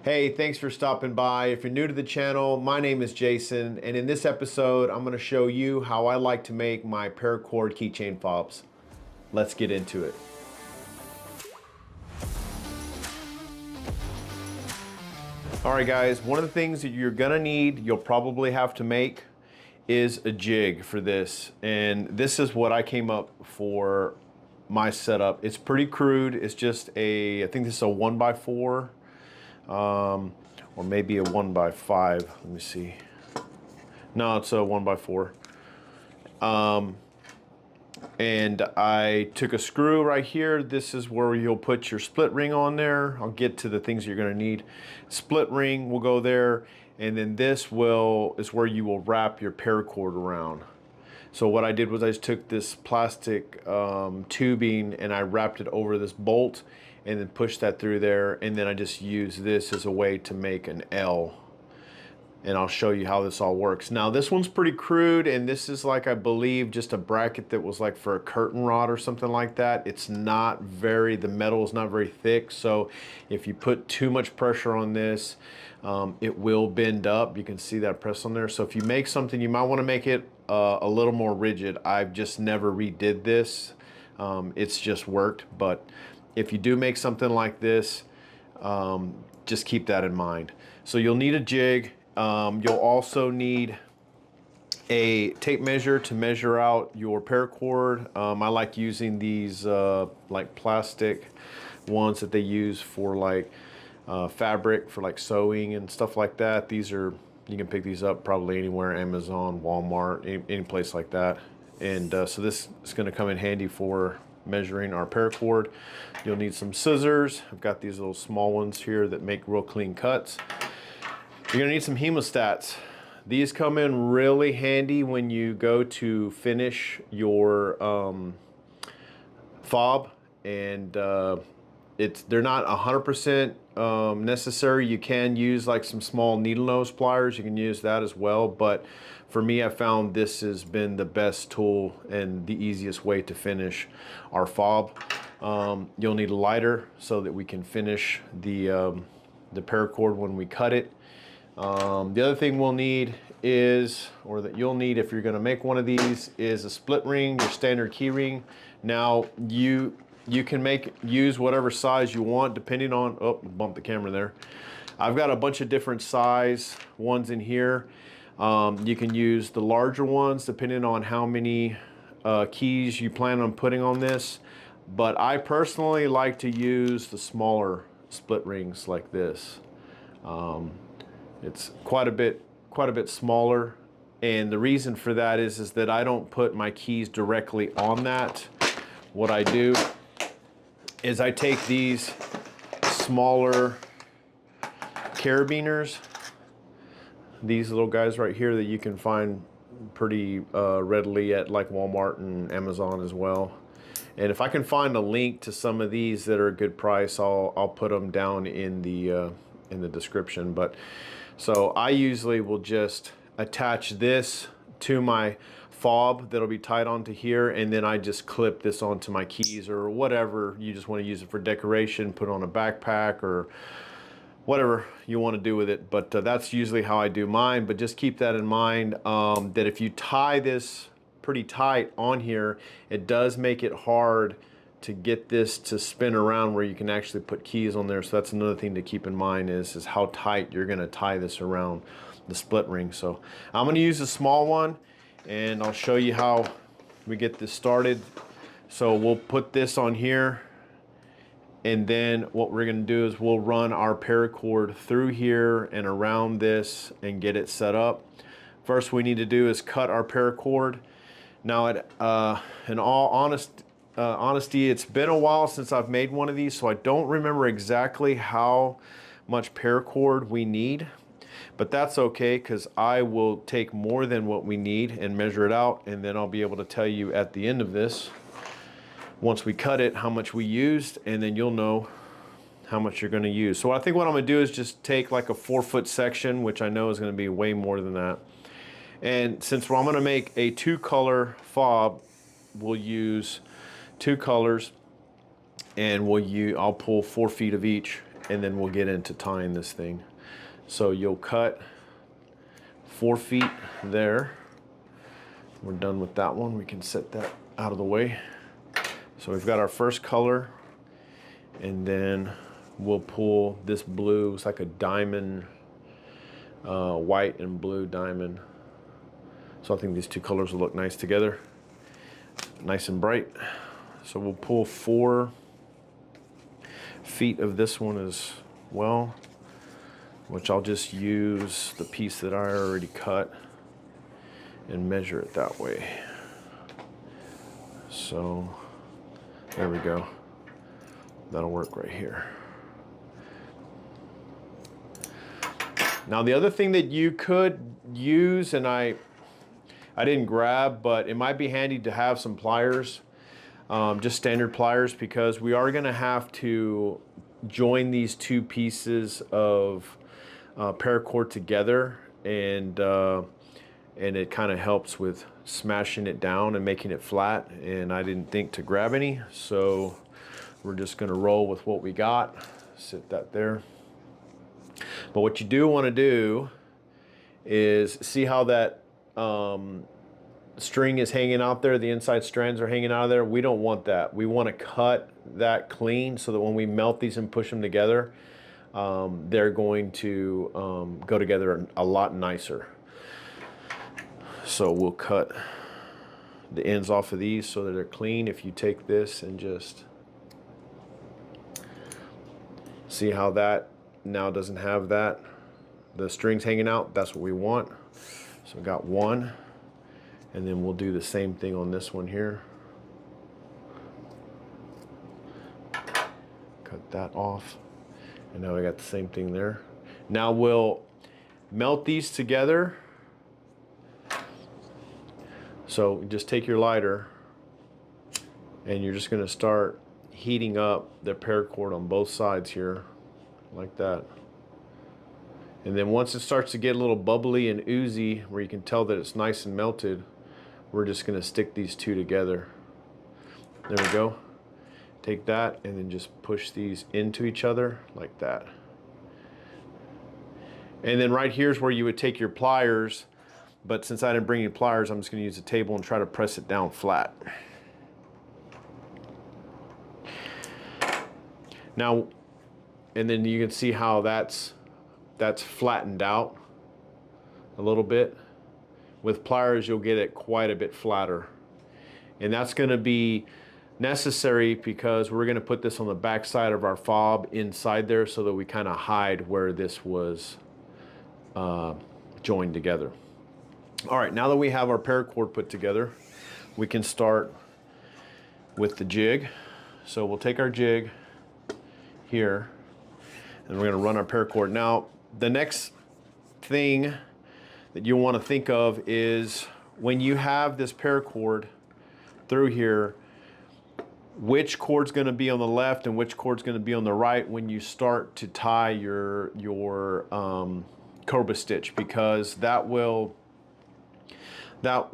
Hey, thanks for stopping by. If you're new to the channel, my name is Jason, and in this episode, I'm going to show you how I like to make my paracord keychain fobs. Let's get into it. All right, guys, one of the things that you're going to need, you'll probably have to make, is a jig for this. And this is what I came up for my setup. It's pretty crude. It's just I think this is a 1x4. Or maybe a 1x5. Let me see. No, it's a 1x4. And I took a screw right here. This is where you'll put your split ring on there. I'll get to the things you're going to need. Split ring will go there, and then this is where you will wrap your paracord around. So what I did was I just took this plastic tubing and I wrapped it over this bolt and then pushed that through there, and then I just used this as a way to make an L. And I'll show you how this all works. Now this one's pretty crude, and this is like, I believe, just a bracket that was like for a curtain rod or something like that. It's not very, the metal is not very thick, so if you put too much pressure on this, it will bend up. You can see that press on there. So if you make something, you might want to make it a little more rigid. I've just never redid this. It's just worked, but if you do make something like this, just keep that in mind. So you'll need a jig. You'll also need a tape measure to measure out your paracord. I like using these like plastic ones that they use for like fabric, for like sewing and stuff like that. These are, you can pick these up probably anywhere, Amazon, Walmart, any place like that. And so this is going to come in handy for measuring our paracord. You'll need some scissors. I've got these little small ones here that make real clean cuts. You're gonna need some hemostats. These come in really handy when you go to finish your fob, and they're not 100% necessary. You can use like some small needle nose pliers. You can use that as well, but for me, I found this has been the best tool and the easiest way to finish our fob. You'll need a lighter so that we can finish the paracord when we cut it. The other thing we'll need is, or that you'll need if you're going to make one of these, is a split ring, your standard key ring. Now you can use whatever size you want depending on, oh, bumped the camera there. I've got a bunch of different size ones in here. You can use the larger ones depending on how many keys you plan on putting on this, but I personally like to use the smaller split rings like this. It's quite a bit smaller, and the reason for that is that I don't put my keys directly on that. What I do is I take these smaller carabiners, these little guys right here that you can find pretty readily at like Walmart and Amazon as well. And if I can find a link to some of these that are a good price, I'll put them down in the description. But so I usually will just attach this to my fob that'll be tied onto here, and then I just clip this onto my keys or whatever you just want to use it for decoration, put it on a backpack or whatever you want to do with it. But that's usually how I do mine. But just keep that in mind, that if you tie this pretty tight on here, it does make it hard to get this to spin around where you can actually put keys on there. So that's another thing to keep in mind is how tight you're going to tie this around the split ring. So I'm going to use a small one, and I'll show you how we get this started. So we'll put this on here, and then what we're going to do is we'll run our paracord through here and around this and get it set up. First we need to do is cut our paracord. Now in all honesty, it's been a while since I've made one of these, so I don't remember exactly how much paracord we need, but that's okay, because I will take more than what we need and measure it out, and then I'll be able to tell you at the end of this, once we cut it, how much we used, and then you'll know how much you're going to use. So I think what I'm going to do is just take like a 4-foot section, which I know is going to be way more than that. And since I'm going to make a 2-color fob, we'll use 2 colors, and I'll pull 4 feet of each, and then we'll get into tying this thing. So you'll cut 4 feet there. We're done with that one. We can set that out of the way. So we've got our first color, and then we'll pull this blue. It's like a diamond, white and blue diamond. So I think these two colors will look nice together, nice and bright. So we'll pull 4 feet of this one as well, which I'll just use the piece that I already cut and measure it that way. So there we go. That'll work right here. Now the other thing that you could use, and I didn't grab, but it might be handy to have some pliers, just standard pliers, because we are going to have to join these two pieces of paracord together, and it kind of helps with smashing it down and making it flat, and I didn't think to grab any, so we're just going to roll with what we got. Sit that there. But what you do want to do is see how that string is hanging out there, the inside strands are hanging out of there. We don't want that. We want to cut that clean so that when we melt these and push them together, they're going to go together a lot nicer. So we'll cut the ends off of these so that they're clean. If you take this and just see how that now doesn't have that, the strings hanging out, that's what we want. So we got one, and then we'll do the same thing on this one here. Cut that off, and now we got the same thing there. Now we'll melt these together. So just take your lighter, and you're just going to start heating up the paracord on both sides here, like that. And then once it starts to get a little bubbly and oozy, where you can tell that it's nice and melted, we're just going to stick these two together. There we go. Take that and then just push these into each other like that. And then right here's where you would take your pliers, but since I didn't bring any pliers, I'm just going to use a table and try to press it down flat. Now, and then you can see how that's flattened out a little bit. With pliers, you'll get it quite a bit flatter. And that's going to be necessary because we're going to put this on the back side of our fob inside there so that we kind of hide where this was joined together. All right, now that we have our paracord put together, we can start with the jig. So we'll take our jig here, and we're going to run our paracord. Now, the next thing that you want to think of is when you have this paracord through here, which cord's going to be on the left and which cord's going to be on the right when you start to tie your cobra stitch, because there's going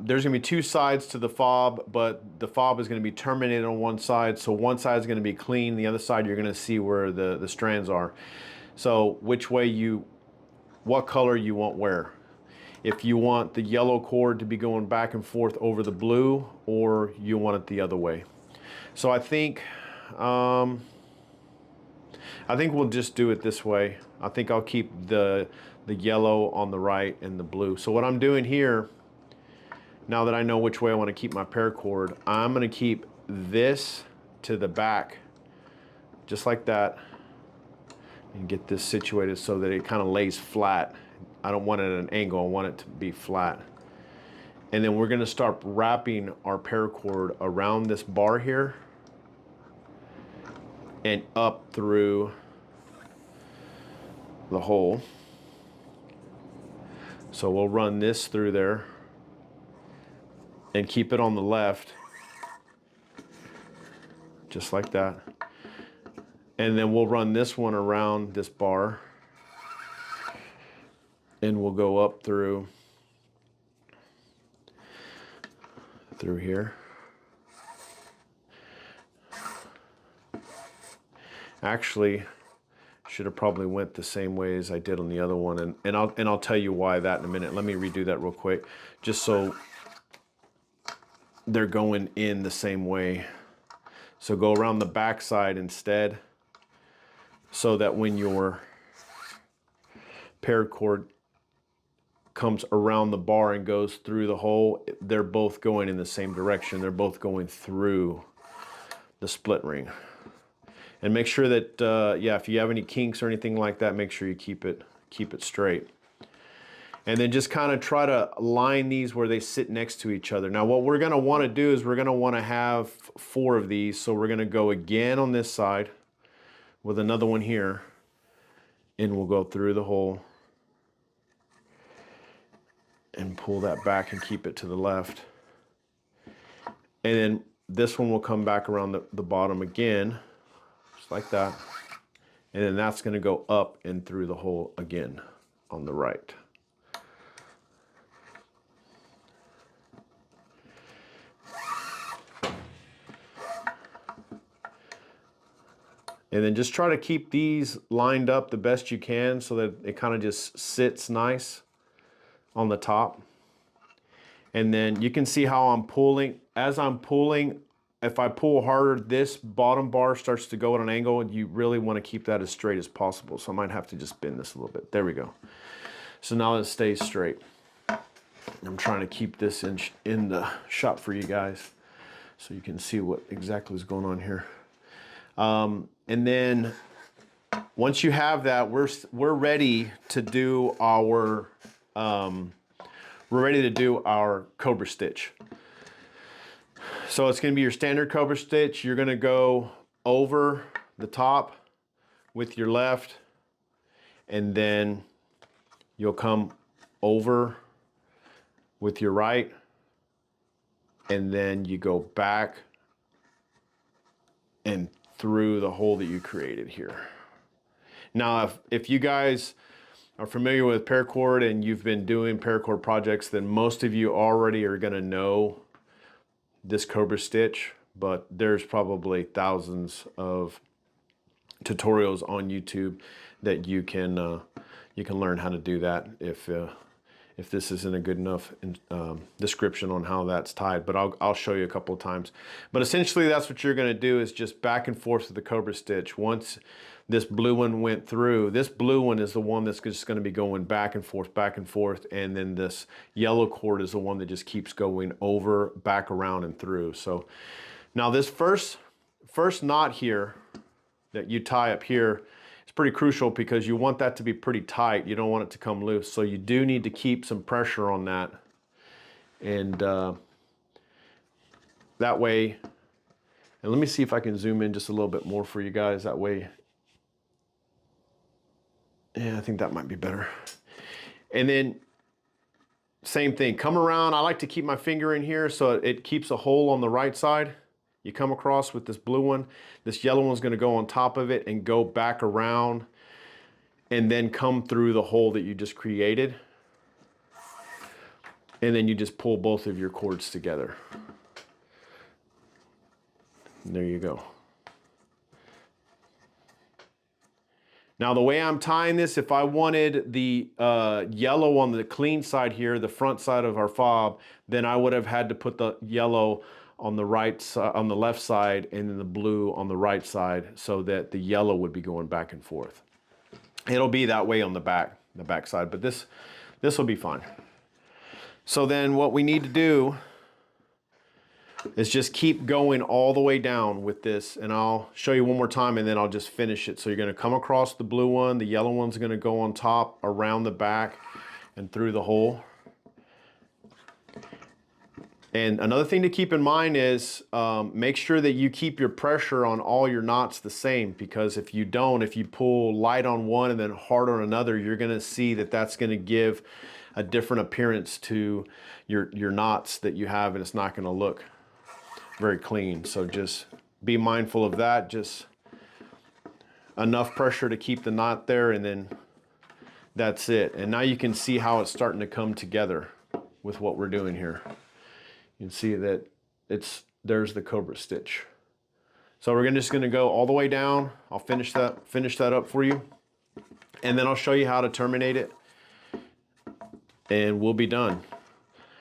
to be two sides to the fob, but the fob is going to be terminated on one side, so one side is going to be clean, the other side you're going to see where the strands are. So which way what color you want where. If you want the yellow cord to be going back and forth over the blue, or you want it the other way. So I think we'll just do it this way. I think I'll keep the yellow on the right and the blue. So what I'm doing here, now that I know which way I want to keep my paracord, I'm going to keep this to the back, just like that, and get this situated so that it kind of lays flat. I don't want it at an angle, I want it to be flat. And then we're going to start wrapping our paracord around this bar here and up through the hole. So we'll run this through there and keep it on the left, just like that. And then we'll run this one around this bar, and we'll go up through here. Actually, Should have probably went the same way as I did on the other one, and I'll tell you why that in a minute. Let me redo that real quick, just so they're going in the same way. So go around the back side instead, so that when your paracord comes around the bar and goes through the hole, they're both going in the same direction. They're both going through the split ring. And make sure that, yeah, if you have any kinks or anything like that, make sure you keep it straight. And then just kind of try to line these where they sit next to each other. Now what we're gonna wanna do is we're gonna wanna have 4 of these. So we're gonna go again on this side with another one here, and we'll go through the hole and pull that back and keep it to the left. And then this one will come back around the bottom again, just like that. And then that's gonna go up and through the hole again on the right. And then just try to keep these lined up the best you can so that it kind of just sits nice on the top. And then you can see how I'm pulling. As I'm pulling, if I pull harder, this bottom bar starts to go at an angle, and you really want to keep that as straight as possible. So I might have to just bend this a little bit. There we go. So now it stays straight. I'm trying to keep this in the shot for you guys so you can see what exactly is going on here. And then once you have that, we're ready to do our Cobra stitch. So it's going to be your standard Cobra stitch. You're going to go over the top with your left, and then you'll come over with your right, and then you go back and through the hole that you created here. Now, if you guys are familiar with Paracord and you've been doing Paracord projects, then most of you already are gonna know this Cobra stitch, but there's probably thousands of tutorials on YouTube that you can learn how to do that if this isn't a good enough description on how that's tied, but I'll show you a couple of times. But essentially that's what you're gonna do, is just back and forth with the Cobra stitch. Once this blue one went through, this blue one is the one that's just gonna be going back and forth, and then this yellow cord is the one that just keeps going over, back around, and through. So now this first knot here that you tie up here, it's pretty crucial because you want that to be pretty tight. You don't want it to come loose. So you do need to keep some pressure on that. And that way, and let me see if I can zoom in just a little bit more for you guys. That way, yeah, I think that might be better. And then same thing, come around. I like to keep my finger in here so it keeps a hole on the right side. You come across with this blue one, this yellow one's gonna go on top of it and go back around and then come through the hole that you just created. And then you just pull both of your cords together. And there you go. Now the way I'm tying this, if I wanted the yellow on the clean side here, the front side of our fob, then I would have had to put the yellow on the right side, on the left side, and then the blue on the right side, so that the yellow would be going back and forth. It'll be that way on the back side, but this will be fine. So then what we need to do is just keep going all the way down with this, and I'll show you one more time and then I'll just finish it. So you're gonna come across the blue one, the yellow one's gonna go on top, around the back, and through the hole. And another thing to keep in mind is make sure that you keep your pressure on all your knots the same, because if you don't, if you pull light on one and then hard on another, you're gonna see that that's gonna give a different appearance to your knots that you have, and it's not gonna look very clean. So just be mindful of that. Just enough pressure to keep the knot there, and then that's it. And now you can see how it's starting to come together with what we're doing here. You can see that there's the Cobra stitch. So we're just gonna go all the way down. I'll finish that up for you. and then I'll show you how to terminate it, and we'll be done.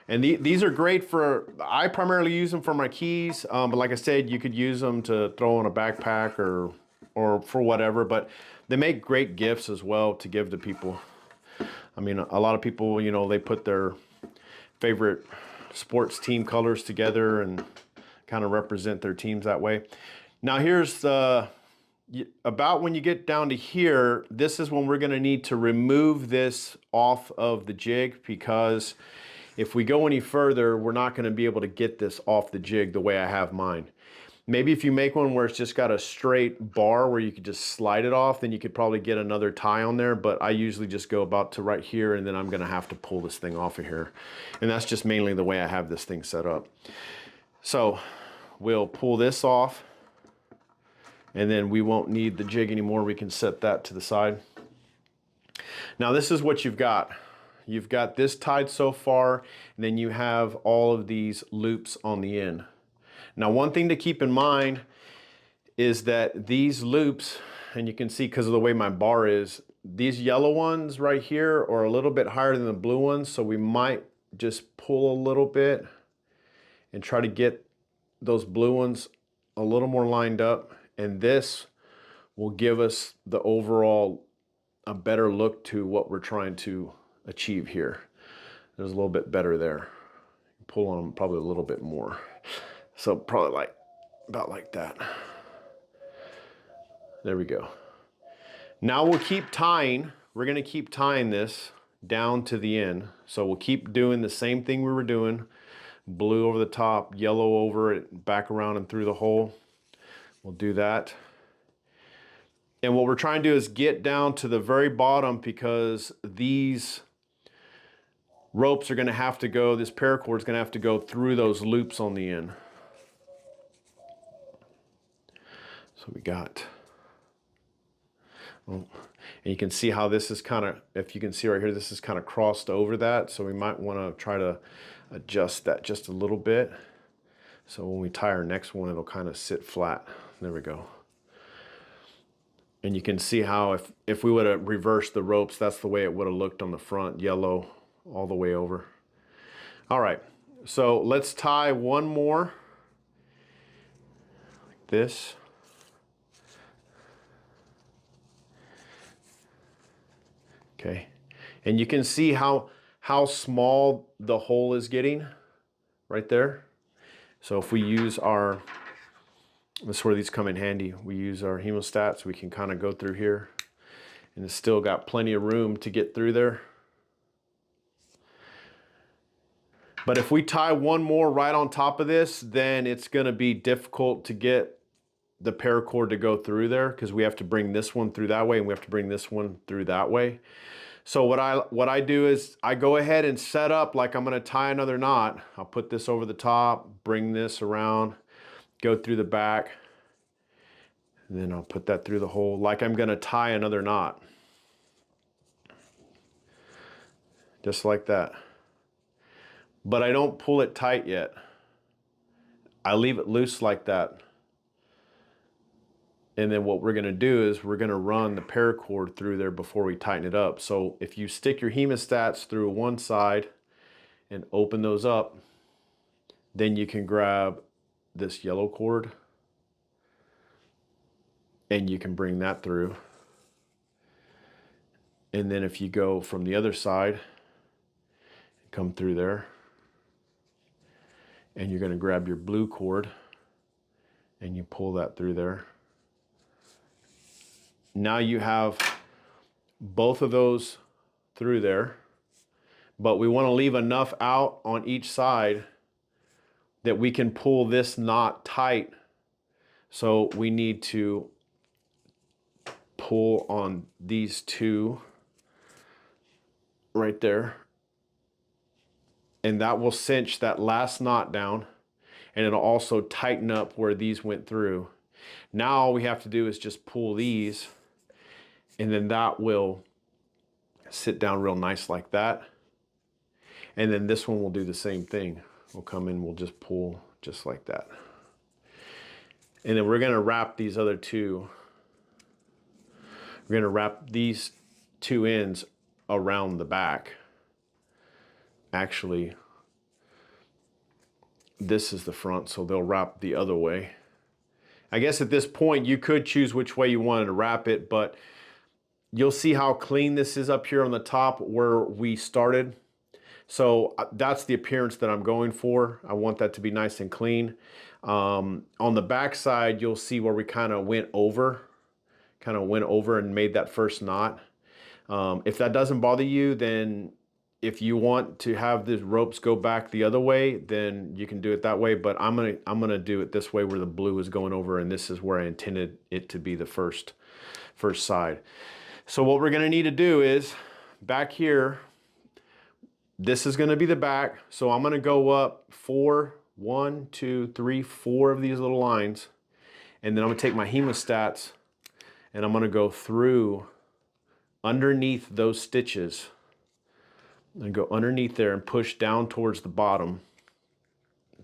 And these are great for, I primarily use them for my keys, but like I said, you could use them to throw in a backpack or for whatever, but they make great gifts as well to give to people. I mean, a lot of people, you know, they put their favorite sports team colors together and kind of represent their teams that way. Now here's about when you get down to here, this is when we're going to need to remove this off of the jig, because if we go any further, we're not going to be able to get this off the jig the way I have mine. Maybe if you make one where it's just got a straight bar where you could just slide it off, then you could probably get another tie on there, but I usually just go about to right here, and then I'm going to have to pull this thing off of here. And that's just mainly the way I have this thing set up. So we'll pull this off, and then we won't need the jig anymore. We can set that to the side. Now this is what you've got. You've got this tied so far, and then you have all of these loops on the end. Now one thing to keep in mind is that these loops, and you can see because of the way my bar is, these yellow ones right here are a little bit higher than the blue ones, so we might just pull a little bit and try to get those blue ones a little more lined up, and this will give us the overall a better look to what we're trying to achieve here. There's a little bit better there. Pull on them probably a little bit more. So probably like about like that. There we go. Now we'll keep tying. We're going to keep tying this down to the end. So we'll keep doing the same thing we were doing. Blue over the top, yellow over it, back around and through the hole. We'll do that. And what we're trying to do is get down to the very bottom, because these ropes are going to have to go, this paracord is going to have to go through those loops on the end. So we got, and you can see how this is kind of, if you can see right here, this is kind of crossed over that. So we might want to try to adjust that just a little bit. So when we tie our next one, it'll kind of sit flat. There we go. And you can see how if we would have reversed the ropes, that's the way it would have looked on the front, yellow all the way over. All right, so let's tie one more like this. Okay, and you can see how small the hole is getting right there. So if we use our, that's where these come in handy. We use our hemostats, we can kind of go through here, and it's still got plenty of room to get through there. But if we tie one more right on top of this, then it's going to be difficult to get the paracord to go through there, because we have to bring this one through that way and we have to bring this one through that way. So what I do is I go ahead and set up like I'm going to tie another knot. I'll put this over the top, bring this around, go through the back, and then I'll put that through the hole like I'm going to tie another knot. Just like that. But I don't pull it tight yet. I leave it loose like that. And then what we're going to do is we're going to run the paracord through there before we tighten it up. So if you stick your hemostats through one side and open those up, then you can grab this yellow cord and you can bring that through. And then if you go from the other side, come through there, and you're going to grab your blue cord and you pull that through there. Now you have both of those through there, but we want to leave enough out on each side that we can pull this knot tight. So we need to pull on these two right there, and that will cinch that last knot down, and it'll also tighten up where these went through. Now all we have to do is just pull these, and then that will sit down real nice like that. And then this one will do the same thing. We'll come in, we'll just pull just like that. And then we're gonna wrap these other two. We're gonna wrap these two ends around the back. Actually, this is the front, so they'll wrap the other way. I guess at this point you could choose which way you wanted to wrap it, but you'll see how clean this is up here on the top where we started. So that's the appearance that I'm going for. I want that to be nice and clean. On the back side, you'll see where we kind of went over and made that first knot. If that doesn't bother you, then if you want to have the ropes go back the other way, then you can do it that way. But I'm gonna do it this way where the blue is going over, and this is where I intended it to be the first side. So what we're gonna need to do is back here, this is gonna be the back. So I'm gonna go up 1, 2, 3, 4 of these little lines. And then I'm gonna take my hemostats and I'm gonna go through underneath those stitches and go underneath there and push down towards the bottom,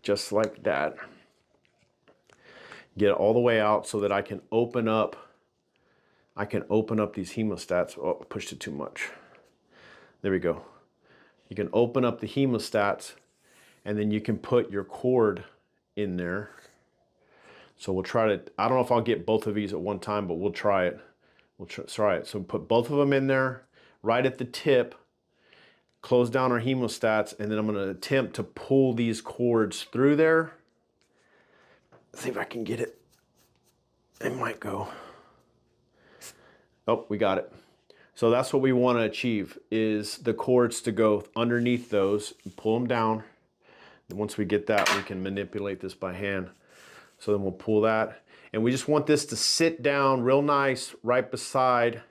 just like that. Get it all the way out so that I can open up these hemostats. Oh, I pushed it too much. There we go. You can open up the hemostats and then you can put your cord in there. So we'll try to, I don't know if I'll get both of these at one time, but we'll try it. We'll try it. So put both of them in there right at the tip, close down our hemostats, and then I'm gonna attempt to pull these cords through there. See if I can get it. It might go. Oh, we got it. So that's what we want to achieve, is the cords to go underneath those and pull them down. And once we get that, we can manipulate this by hand. So then we'll pull that. And we just want this to sit down real nice right beside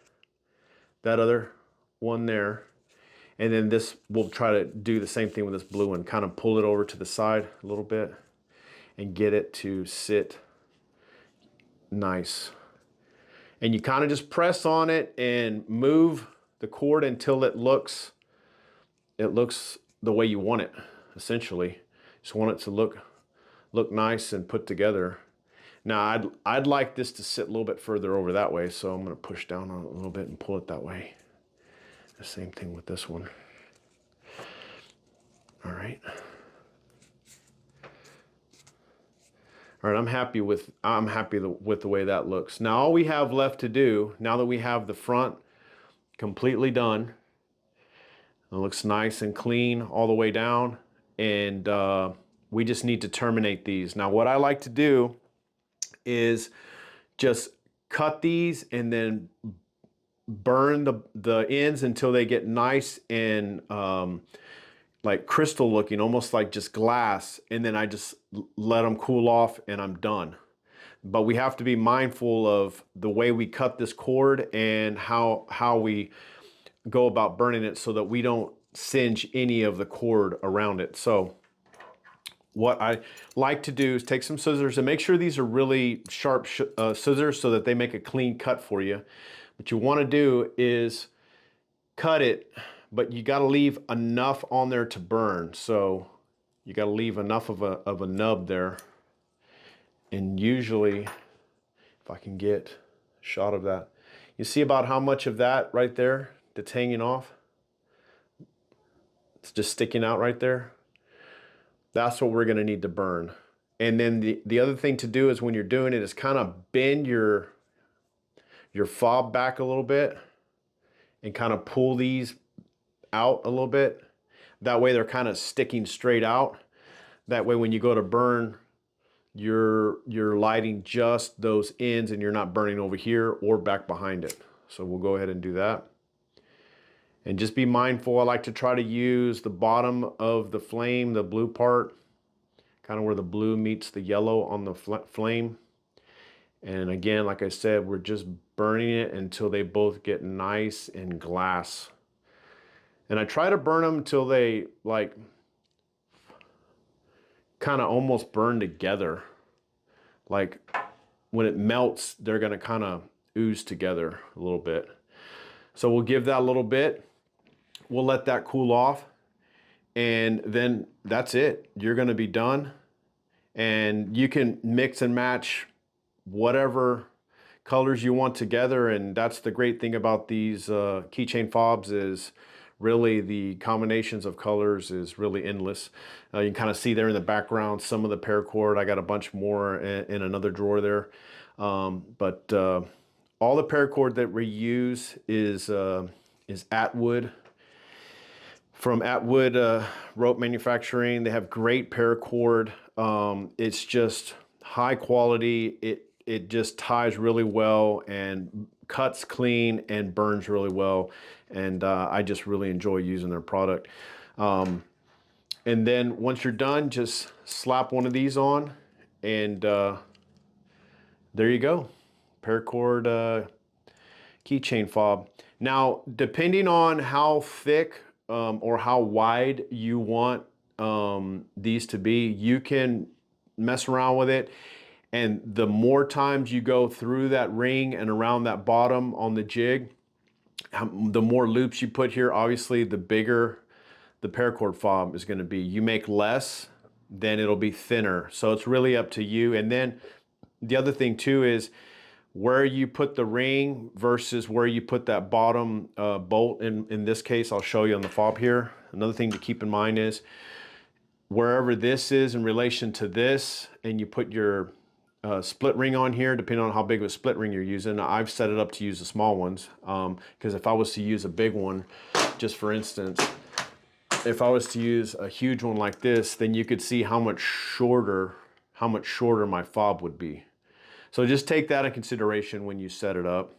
that other one there. And then this, we'll try to do the same thing with this blue one, kind of pull it over to the side a little bit and get it to sit nice. And you kind of just press on it and move the cord until it looks the way you want it, essentially. Just want it to look nice and put together. Now I'd like this to sit a little bit further over that way, so I'm gonna push down on it a little bit and pull it that way. The same thing with this one. All right. All right, I'm happy with the way that looks. Now all we have left to do, now that we have the front completely done, it looks nice and clean all the way down, and we just need to terminate these. Now what I like to do is just cut these and then burn the ends until they get nice and like crystal looking, almost like just glass, and then I just let them cool off and I'm done. But we have to be mindful of the way we cut this cord and how we go about burning it so that we don't singe any of the cord around it. So what I like to do is take some scissors and make sure these are really sharp scissors so that they make a clean cut for you. What you want to do is cut it, but you got to leave enough on there to burn. So you got to leave enough of a nub there. And usually, if I can get a shot of that, you see about how much of that right there that's hanging off? It's just sticking out right there. That's what we're going to need to burn. And then the other thing to do is when you're doing it is kind of bend your fob back a little bit and kind of pull these out a little bit. That way they're kind of sticking straight out. That way when you go to burn, you're lighting just those ends and you're not burning over here or back behind it. So we'll go ahead and do that. And just be mindful, I like to try to use the bottom of the flame, the blue part, kind of where the blue meets the yellow on the flame. And again, like I said, we're just burning it until they both get nice and glass. And I try to burn them until they like kind of almost burn together. Like when it melts, they're gonna kind of ooze together a little bit. So we'll give that a little bit. We'll let that cool off. And then that's it. You're gonna be done. And you can mix and match whatever colors you want together. And that's the great thing about these keychain fobs, is really the combinations of colors is really endless. You can kind of see there in the background some of the paracord. I got a bunch more in another drawer there. But all the paracord that we use is Atwood. From Atwood rope manufacturing. They have great paracord. It's just high quality. It just ties really well and cuts clean and burns really well. And I just really enjoy using their product. And then once you're done, just slap one of these on, and there you go. Paracord keychain fob. Now, depending on how thick or how wide you want these to be, you can mess around with it. And the more times you go through that ring and around that bottom on the jig, the more loops you put here, obviously the bigger the paracord fob is going to be. You make less, then it'll be thinner. So it's really up to you. And then the other thing too is where you put the ring versus where you put that bottom bolt. In this case, I'll show you on the fob here. Another thing to keep in mind is wherever this is in relation to this, and you put your split ring on here, depending on how big of a split ring you're using. I've set it up to use the small ones, because if I was to use a big one, just for instance, if I was to use a huge one like this, then you could see how much shorter my fob would be. So just take that in consideration when you set it up,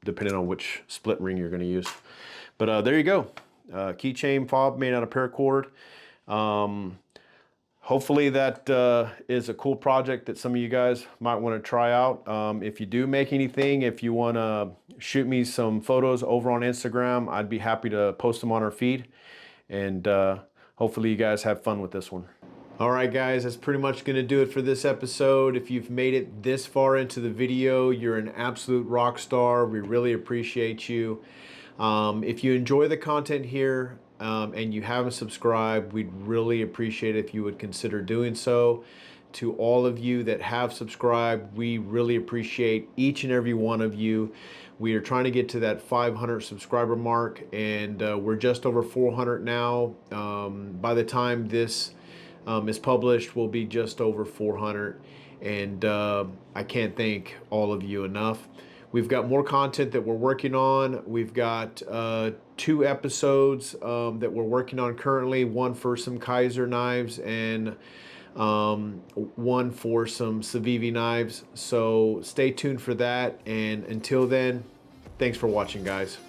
depending on which split ring you're going to use. But there you go, keychain fob made out of paracord. Hopefully that is a cool project that some of you guys might want to try out. If you do make anything, if you want to shoot me some photos over on Instagram, I'd be happy to post them on our feed. And hopefully you guys have fun with this one. All right, guys, that's pretty much going to do it for this episode. If you've made it this far into the video, you're an absolute rock star. We really appreciate you. If you enjoy the content here, and you haven't subscribed, we'd really appreciate it if you would consider doing so. To all of you that have subscribed, we really appreciate each and every one of you. We are trying to get to that 500 subscriber mark, and we're just over 400 now. By the time this is published, we'll be just over 400, and I can't thank all of you enough. We've got more content that we're working on. We've got 2 episodes that we're working on currently, one for some Kaiser knives and one for some Civivi knives. So stay tuned for that. And until then, thanks for watching, guys.